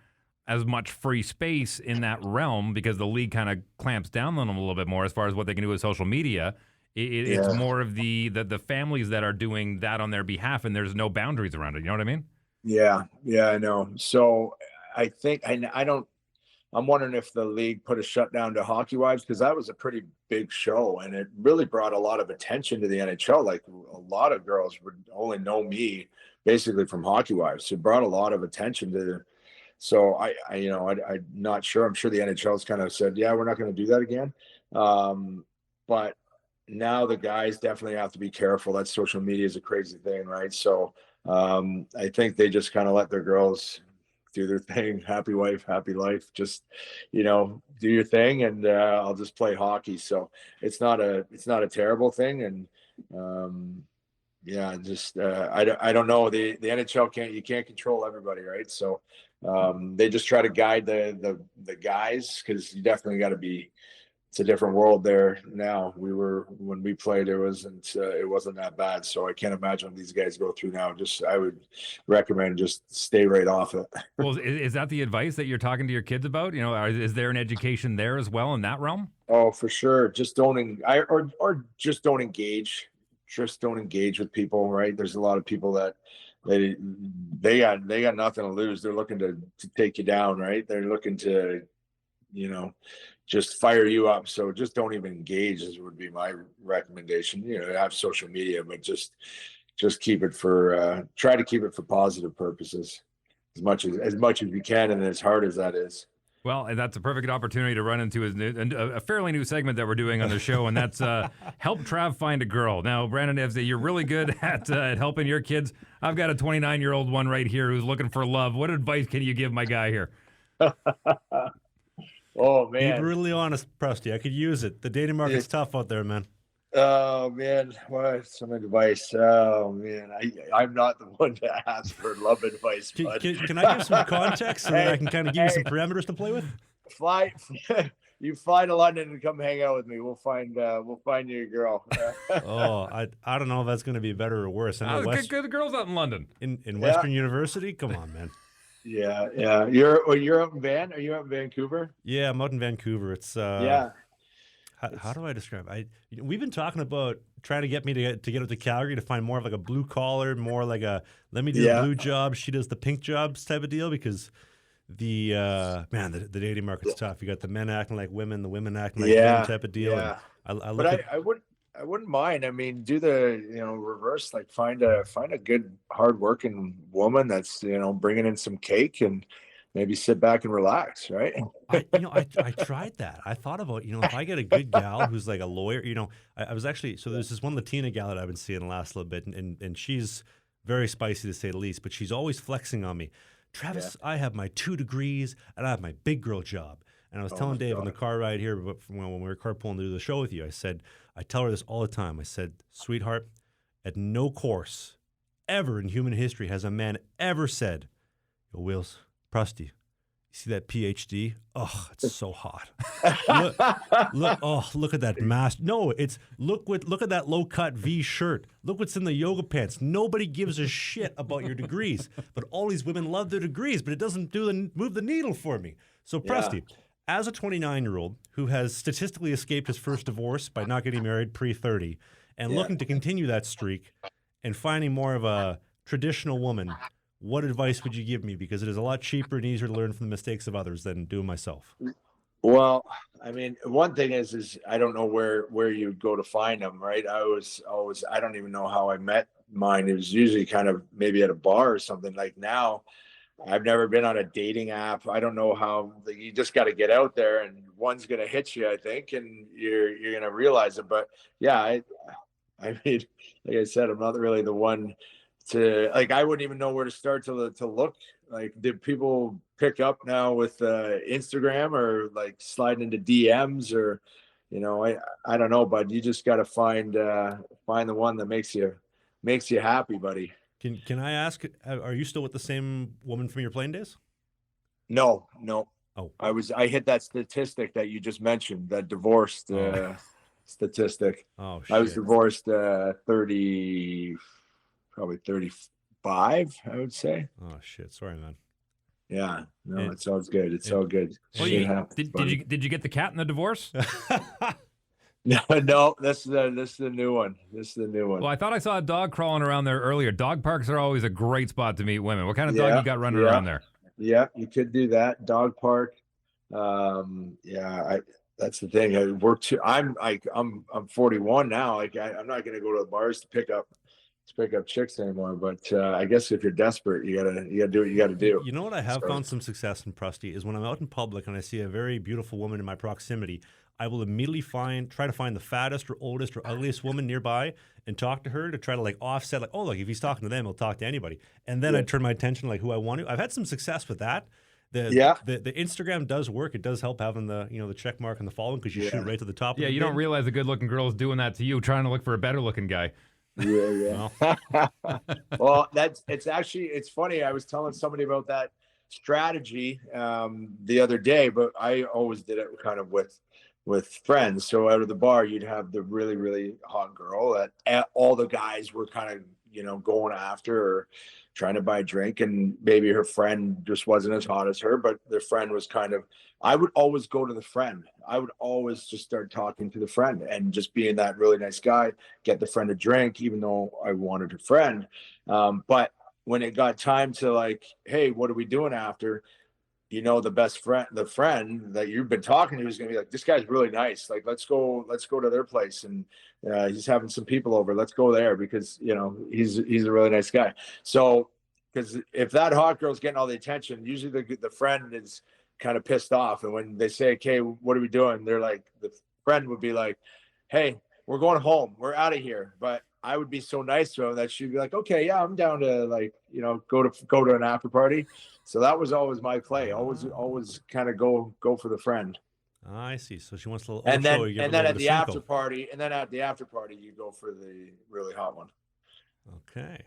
Speaker 8: as much free space in that realm because the league kind of clamps down on them a little bit more as far as what they can do with social media. It's more of the families that are doing that on their behalf, and there's no boundaries around it. You know what I mean?
Speaker 7: Yeah, I know. So I think I'm wondering if the league put a shutdown to Hockey Wives, because that was a pretty big show, and it really brought a lot of attention to the NHL. Like, a lot of girls would only know me basically from Hockey Wives. So it brought a lot of attention to. So I'm not sure. I'm sure the NHL's kind of said, yeah, we're not going to do that again. But now the guys definitely have to be careful. That social media is a crazy thing, right? So I think they just kind of let their girls do their thing. Happy wife, happy life. Just, do your thing, and I'll just play hockey. So it's not a terrible thing. And I don't know. The NHL you can't control everybody, right? So they just try to guide the guys, because you definitely got to be. It's a different world there now. When we played, it wasn't that bad. So I can't imagine what these guys go through now. I would recommend just stay right off it.
Speaker 8: Well, is that the advice that you're talking to your kids about? Is there an education there as well in that realm?
Speaker 7: Oh, for sure. Just don't just don't engage. Just don't engage with people, right? There's a lot of people that they got nothing to lose. They're looking to take you down, right? They're looking to, just fire you up. So just don't even engage, would be my recommendation. Have social media, but just keep it try to keep it for positive purposes as much as you can, and as hard as that is.
Speaker 8: Well, and that's a perfect opportunity to run into a fairly new segment that we're doing on the show, and that's help Trav find a girl. Now, Brandon, you're really good at helping your kids. I've got a 29-year-old one right here who's looking for love. What advice can you give my guy here?
Speaker 7: Oh, man.
Speaker 6: Be brutally honest, Prusty. I could use it. The dating market's tough out there, man.
Speaker 7: Oh, man. What some advice? Oh, man. I'm not the one to ask for love advice.
Speaker 6: Can I give some context so that I can kind of give you some parameters to play with?
Speaker 7: You fly to London and come hang out with me. We'll find you a girl.
Speaker 6: I don't know if that's going to be better or worse. I know
Speaker 8: the girls out in London.
Speaker 6: In Western University? Come on, man.
Speaker 7: Yeah. You're out in Are you out in Vancouver?
Speaker 6: Yeah, I'm out in Vancouver. It's How do I describe it? We've been talking about trying to get me to get up to Calgary to find more of like a blue collar, more like a let me do the blue job, she does the pink jobs type of deal, because the dating market's tough. You got the men acting like women, the women acting like men type of deal.
Speaker 7: Yeah. I wouldn't mind. I mean, do the reverse, like find a good hardworking woman that's bringing in some cake, and maybe sit back and relax, right?
Speaker 6: I tried that. I thought about if I get a good gal who's like a lawyer. I was actually, so there's this one Latina gal that I've been seeing the last little bit, and she's very spicy to say the least, but she's always flexing on me. Travis, I have my 2 degrees and I have my big girl job. And I was telling Dave on the car ride here, when we were carpooling to do the show with you, I tell her this all the time. I said, sweetheart, at no course ever in human history has a man ever said, yo, Wills, Prusty, you see that PhD? Oh, it's so hot. Look at that mask. No, it's look at that low cut V shirt. Look what's in the yoga pants. Nobody gives a shit about your degrees, but all these women love their degrees, but it doesn't move the needle for me. So Prusty, as a 29-year-old who has statistically escaped his first divorce by not getting married pre-30 and looking to continue that streak and finding more of a traditional woman, what advice would you give me? Because it is a lot cheaper and easier to learn from the mistakes of others than doing myself.
Speaker 7: Well, I mean, one thing is I don't know where you go to find them, right? I don't even know how I met mine. It was usually kind of maybe at a bar or something. Like now, I've never been on a dating app. I don't know how. You just got to get out there, and one's going to hit you, I think, and you're going to realize it. But yeah, I mean, like I said, I'm not really the one I wouldn't even know where to start to look. Like, did people pick up now with Instagram or like sliding into DMs or, I don't know, but you just got to find the one that makes you happy, buddy.
Speaker 6: Can I ask, are you still with the same woman from your playing days?
Speaker 7: No.
Speaker 6: Oh,
Speaker 7: I hit that statistic that you just mentioned, that divorced statistic.
Speaker 6: Oh, shit.
Speaker 7: I was divorced 30, probably 35, I would say.
Speaker 6: Oh shit! Sorry, man.
Speaker 7: Yeah, no, it's all good. It's all good.
Speaker 8: Well, did you get the cat in the divorce?
Speaker 7: No, this is the new one.
Speaker 8: Well, I thought I saw a dog crawling around there earlier. Dog parks are always a great spot to meet women. What kind of dog you got running around there?
Speaker 7: Yeah, you could do that. Dog park. That's the thing. I'm 41 now. Like, I'm not going to go to the bars to pick up chicks anymore. But I guess if you're desperate, you gotta do what you gotta do.
Speaker 6: You know what I have found some success in, Prusty, is when I'm out in public and I see a very beautiful woman in my proximity, I will immediately try to find the fattest or oldest or ugliest woman nearby and talk to her to try to like offset, like, oh, look, if he's talking to them, he'll talk to anybody. And then I turn my attention like who I want to. I've had some success with that. The Instagram does work. It does help having the check mark and the following, because you shoot right to the top.
Speaker 8: Yeah, you don't realize a good looking girl is doing that to you, trying to look for a better looking guy.
Speaker 7: Yeah. Well, it's funny. I was telling somebody about that strategy the other day, but I always did it kind of with friends. So out of the bar, you'd have the really, really hot girl that all the guys were kind of, going after or trying to buy a drink, and maybe her friend just wasn't as hot as her, but their friend was I would always go to the friend. I would always just start talking to the friend and just being that really nice guy, get the friend a drink, even though I wanted her friend. But when it got time to like, hey, what are we doing after? The friend that you've been talking to is going to be like, this guy's really nice. Like, let's go to their place. And he's having some people over. Let's go there because, he's a really nice guy. So, because if that hot girl's getting all the attention, usually the friend is kind of pissed off. And when they say, okay, what are we doing? They're like, the friend would be like, hey, we're going home. We're out of here. But I would be so nice to him that she'd be like, okay, yeah, I'm down to go to an after party. So that was always my play. Always kind of go for the friend.
Speaker 6: I see. So she wants a little.
Speaker 7: And then at the after party, you go for the really hot one.
Speaker 6: Okay.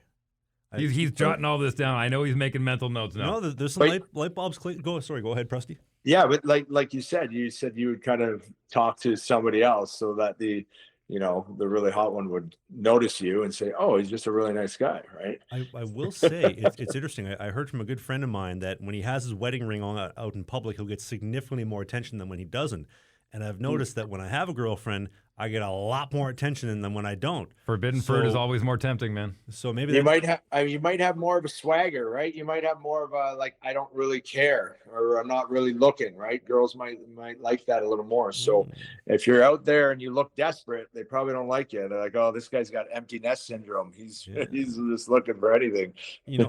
Speaker 8: He's jotting all this down. I know he's making mental notes now.
Speaker 6: No, there's some light bulbs. Go ahead, Prusty.
Speaker 7: Yeah, but like you said you would kind of talk to somebody else so that the really hot one would notice you and say, oh, he's just a really nice guy, right?
Speaker 6: I will say it's interesting. I heard from a good friend of mine that when he has his wedding ring on out in public, he'll get significantly more attention than when he doesn't. And I've noticed that when I have a girlfriend, I get a lot more attention than when I don't.
Speaker 8: Forbidden fruit is always more tempting, man.
Speaker 6: So maybe
Speaker 7: you might have more of a swagger, right? You might have more of a like, I don't really care, or I'm not really looking, right? Girls might like that a little more. So if you're out there and you look desperate, they probably don't like you. They're like, oh, this guy's got empty nest syndrome. He's just looking for anything.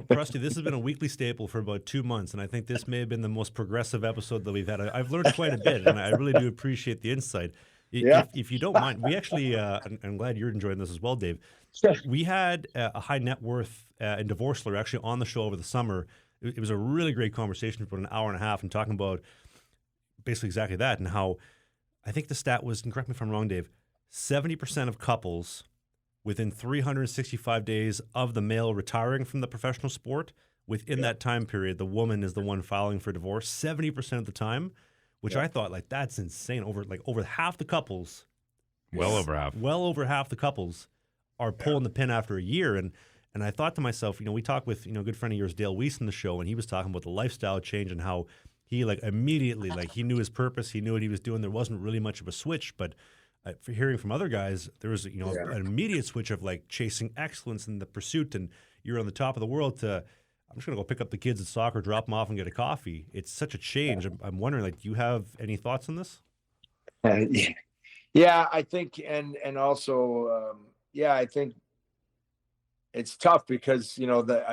Speaker 6: Prusty, this has been a weekly staple for about 2 months, and I think this may have been the most progressive episode that we've had. I've learned quite a bit, and I really do appreciate the insight. If you don't mind, we actually, I'm glad you're enjoying this as well, Dave. We had a high net worth and divorce lawyer actually on the show over the summer. It was a really great conversation for an hour and a half and talking about basically exactly that, and how I think the stat was, and correct me if I'm wrong, Dave, 70% of couples within 365 days of the male retiring from the professional sport, within that time period, the woman is the one filing for divorce 70% of the time. Which I thought, like, that's insane. Over half the couples, well over half the couples are pulling the pin after a year. And I thought to myself, we talked with, a good friend of yours, Dale Weiss, on the show, and he was talking about the lifestyle change and how he, like, immediately, like, he knew his purpose. He knew what he was doing. There wasn't really much of a switch. But for hearing from other guys, there was, an immediate switch of, like, chasing excellence in the pursuit, and you're on the top of the world, to I'm just going to go pick up the kids at soccer, drop them off, and get a coffee. It's such a change. I'm wondering, like, do you have any thoughts on this?
Speaker 7: Yeah, I think, and also, I think it's tough because,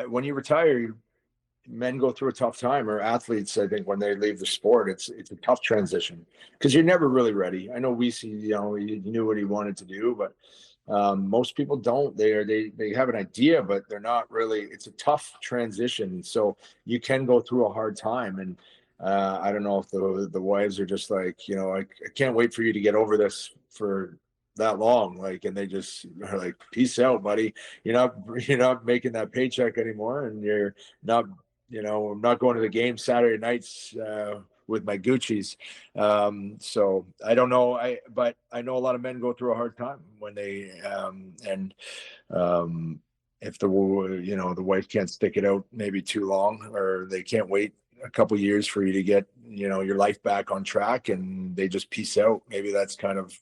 Speaker 7: when you retire, men go through a tough time, or athletes, I think, when they leave the sport, it's a tough transition because you're never really ready. I know we see, he knew what he wanted to do, but Most people don't. They have an idea, but they're not really. It's a tough transition, so you can go through a hard time. And I don't know if the wives are just like, I can't wait for you to get over this for that long, like, and they just are like, peace out, buddy. You're not making that paycheck anymore, and you're not, I'm not going to the game Saturday nights with my Gucci's. So I don't know. But I know a lot of men go through a hard time when they if the wife can't stick it out maybe too long, or they can't wait a couple years for you to get your life back on track, and they just peace out. Maybe that's kind of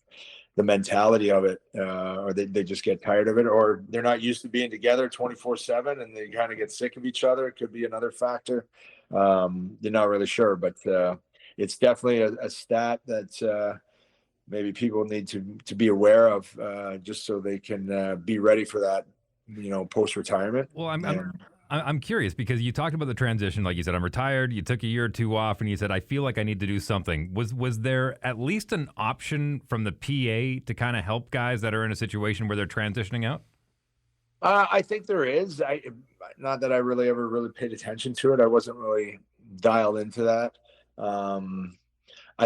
Speaker 7: the mentality of it, or they just get tired of it, or they're not used to being together 24/7 and they kind of get sick of each other. It could be another factor. You're not really sure, but it's definitely a stat that maybe people need to be aware of, just so they can be ready for that, post-retirement.
Speaker 8: Well, I'm curious because you talked about the transition. Like you said, I'm retired. You took a year or two off, and you said, I feel like I need to do something. Was there at least an option from the PA to kind of help guys that are in a situation where they're transitioning out?
Speaker 7: I think there is. Not that I really ever really paid attention to it. I wasn't really dialed into that.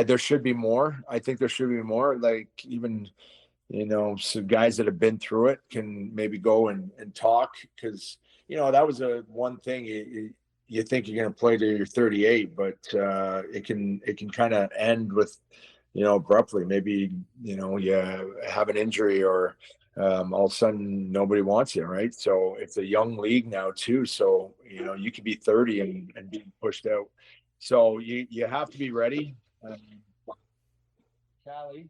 Speaker 7: There should be more. I think there should be more. Like, even some guys that have been through it can maybe go and talk, because that was one thing. You think you're going to play till you're 38, but it can kind of end with abruptly. Maybe you have an injury, or all of a sudden nobody wants you, right? So it's a young league now too. So you could be 30 and being pushed out. So you have to be ready. Callie,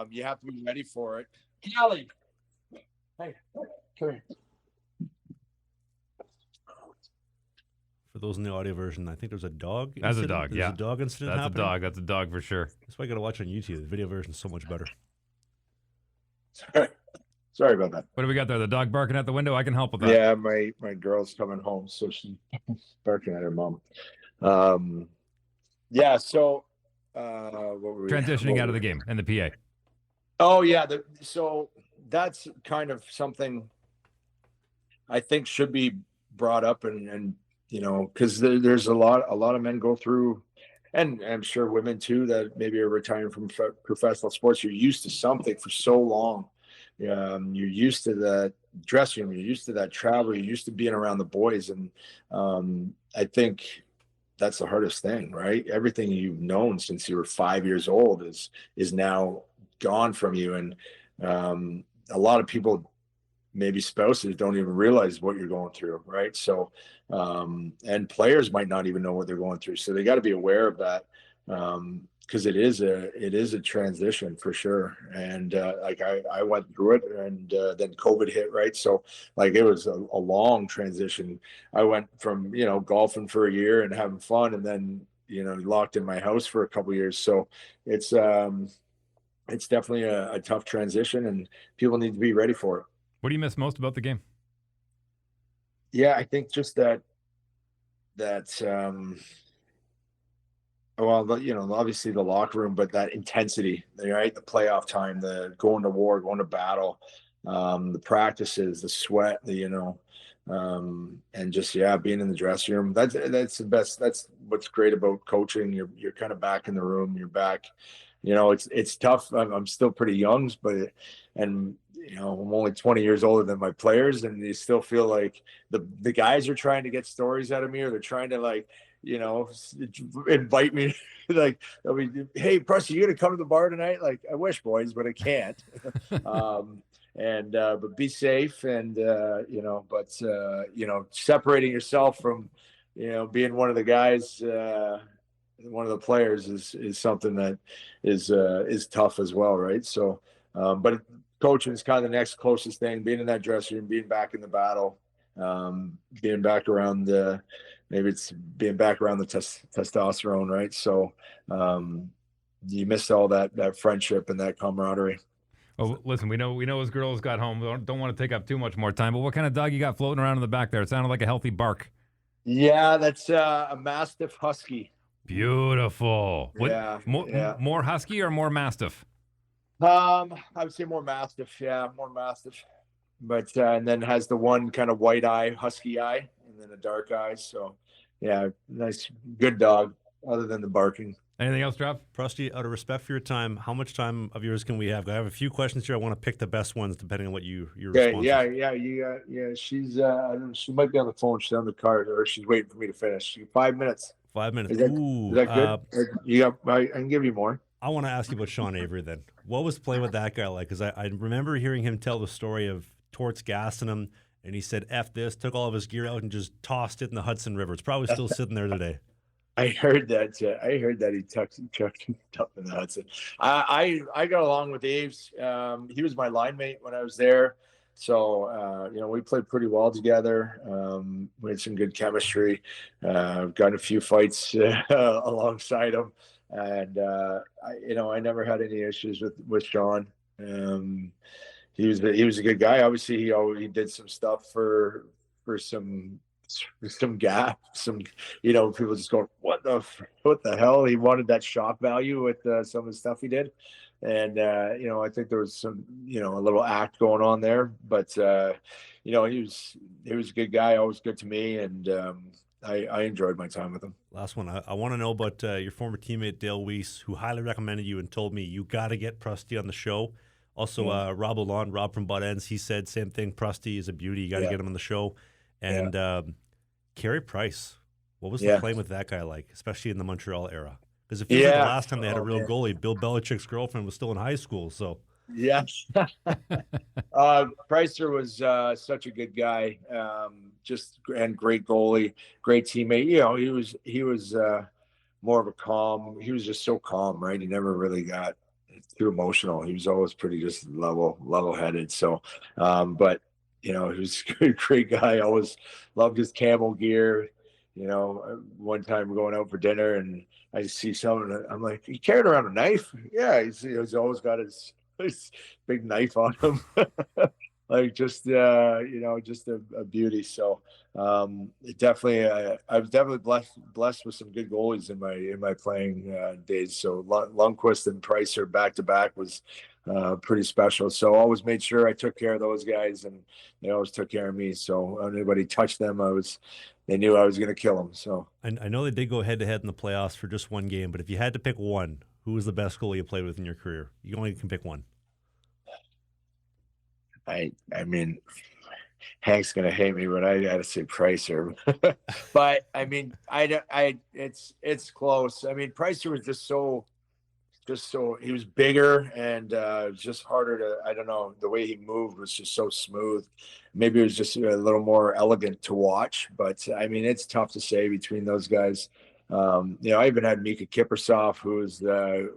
Speaker 7: you have to be ready for it. Callie, hey, come here.
Speaker 6: For those in the audio version, I think there's a dog.
Speaker 8: That's a dog, yeah.
Speaker 6: There's a dog incident
Speaker 8: That's
Speaker 6: happening.
Speaker 8: a dog. That's a dog for sure.
Speaker 6: That's why I got to watch on YouTube. The video version is so much better.
Speaker 7: Sorry about that.
Speaker 8: What do we got there? The dog barking at the window? I can help with that.
Speaker 7: Yeah, my girl's coming home, so she's barking at her mom. Yeah, so what were we
Speaker 8: Transitioning out of the game and the PA.
Speaker 7: Oh yeah, so that's kind of something I think should be brought up, and because there's a lot of men go through, and I'm sure women too, that maybe are retiring from professional sports. You're used to something for so long. You're used to that dressing room. You're used to that travel. You're used to being around the boys, and I think that's the hardest thing, right? Everything you've known since you were 5 years old is now gone from you, and a lot of people, maybe spouses, don't even realize what you're going through, right? So and players might not even know what they're going through, so they got to be aware of that, because it is a transition for sure. And like I went through it, and then COVID hit, right? So like it was a long transition. I went from golfing for a year and having fun, and then locked in my house for a couple of years. So it's definitely a tough transition, and people need to be ready for it.
Speaker 8: What do you miss most about the game?
Speaker 7: Yeah, I think just that well, obviously the locker room, but that intensity, right? The playoff time, the going to war, going to battle, the practices, the sweat, and just being in the dressing room. That's the best. That's what's great about coaching. You're kind of back in the room. You're back. It's tough. I'm still pretty young, I'm only 20 years older than my players, and you still feel like the guys are trying to get stories out of me, or they're trying to invite me, like, hey, Prust, you gonna come to the bar tonight? Like, I wish, boys, but I can't. But be safe, and separating yourself from being one of the guys, one of the players is something that is tough as well, right? So but coaching is kind of the next closest thing, being in that dressing room, being back in the battle, being back around the testosterone, right? So you miss all that friendship and that camaraderie.
Speaker 8: Oh, listen, we know his girls got home. Don't want to take up too much more time, but what kind of dog you got floating around in the back there? It sounded like a healthy bark.
Speaker 7: Yeah, that's a Mastiff Husky.
Speaker 8: Beautiful.
Speaker 7: Yeah,
Speaker 8: More Husky or more Mastiff?
Speaker 7: I would say more Mastiff. Yeah, more Mastiff. But and then has the one kind of white eye, husky eye, and then a dark eye. So, yeah, nice, good dog. Other than the barking.
Speaker 8: Anything else, Trav?
Speaker 6: Prusty, out of respect for your time, how much time of yours can we have? I have a few questions here. I want to pick the best ones depending on what your response is.
Speaker 7: Yeah. She's I don't know, she might be on the phone. She's on the card, or she's waiting for me to finish. 5 minutes.
Speaker 6: 5 minutes.
Speaker 7: Is that good? I can give you more.
Speaker 6: I want to ask you about Sean Avery then. What was playing with that guy like? Because I remember hearing him tell the story of Torts gassing him, and he said, F this, took all of his gear out and just tossed it in the Hudson River. It's probably still sitting there today.
Speaker 7: I heard that he chucked up in the Hudson. I got along with Aves. He was my line mate when I was there. So, we played pretty well together. We had some good chemistry. Got a few fights alongside him. And, I never had any issues with Sean. He was a good guy. Obviously, he did some stuff for some gap, people just going, what the hell? He wanted that shock value with some of the stuff he did. And, I think there was some, a little act going on there, but, he was a good guy, always good to me. And, I enjoyed my time with him.
Speaker 6: Last one. I want to know about your former teammate, Dale Weiss, who highly recommended you and told me you got to get Prusty on the show. Also, Rob Lalonde, Rob from Butt Ends, he said same thing. Prusty is a beauty. You got to get him on the show. And Carey Price, what was the playing with that guy like, especially in the Montreal era? Because it feels like the last time they had a real goalie, Bill Belichick's girlfriend was still in high school. So
Speaker 7: yes, Pricer was such a good guy, and great goalie, great teammate. He was more of a calm. He was just so calm, right? He never really got too emotional. He was always pretty just level-headed. So, but. He was a great guy. I always loved his camel gear. One time we're going out for dinner and I see someone, I'm like, he carried around a knife? Yeah, he's always got his big knife on him. Like just a beauty. So definitely, I was definitely blessed with some good goalies in my playing days. So Lundqvist and Pricer back to back was pretty special. So I always made sure I took care of those guys, and they always took care of me. So when anybody touched them, they knew I was going to kill them. So
Speaker 6: I know they did go head to head in the playoffs for just one game, but if you had to pick one, who was the best goalie you played with in your career? You only can pick one.
Speaker 7: I mean, Hank's gonna hate me, but I gotta say Pricer. But I mean, it's close. I mean, Pricer was just so he was bigger and just harder to. I don't know, the way he moved was just so smooth. Maybe it was just a little more elegant to watch. But I mean, it's tough to say between those guys. I even had Mika Kiprusoff, who was a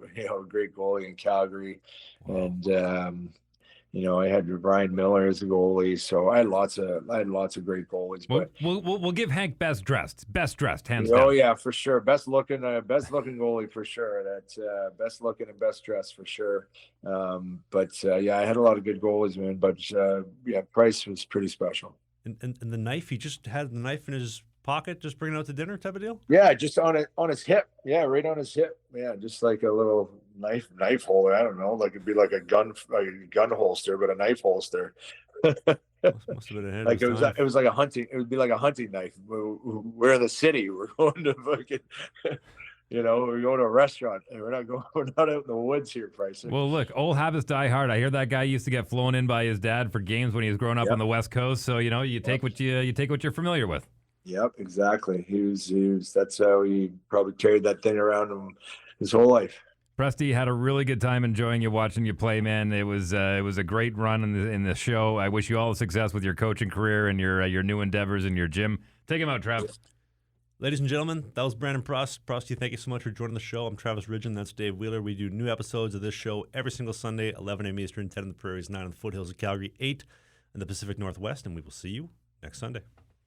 Speaker 7: great goalie in Calgary, and. I had Brian Miller as a goalie, so I had lots of great goalies. But
Speaker 8: we'll give Hank best dressed, hands down.
Speaker 7: Oh yeah, for sure, best looking goalie for sure. That's best looking and best dressed for sure. But I had a lot of good goalies, man. But Price was pretty special.
Speaker 6: And the knife, he just had the knife in his pocket, just bringing it out to dinner type of deal?
Speaker 7: Yeah, just on his hip. Yeah, right on his hip. Yeah, just like a little knife holder. I don't know, like it'd be like a gun holster, but a knife holster.
Speaker 6: Must have been ahead
Speaker 7: like
Speaker 6: of his time.
Speaker 7: It was like a hunting. It would be like a hunting knife. We're in the city. We're going to fucking. We're going to a restaurant and we're not out in the woods here, Price.
Speaker 8: Well, look, old habits die hard. I hear that guy used to get flown in by his dad for games when he was growing up on the West Coast. So you take what you're familiar with.
Speaker 7: Yep, exactly. He was. That's how he probably carried that thing around him his whole life.
Speaker 8: Prusty, had a really good time enjoying you, watching you play, man. It was a great run in the show. I wish you all the success with your coaching career and your new endeavors in your gym. Take him out, Trav.
Speaker 6: Ladies and gentlemen, that was Brandon Prust. Prusty, thank you so much for joining the show. I'm Travis Ridgen. That's Dave Wheeler. We do new episodes of this show every single Sunday, 11 a.m. Eastern, 10 in the Prairies, 9 in the foothills of Calgary, 8 in the Pacific Northwest, and we will see you next Sunday.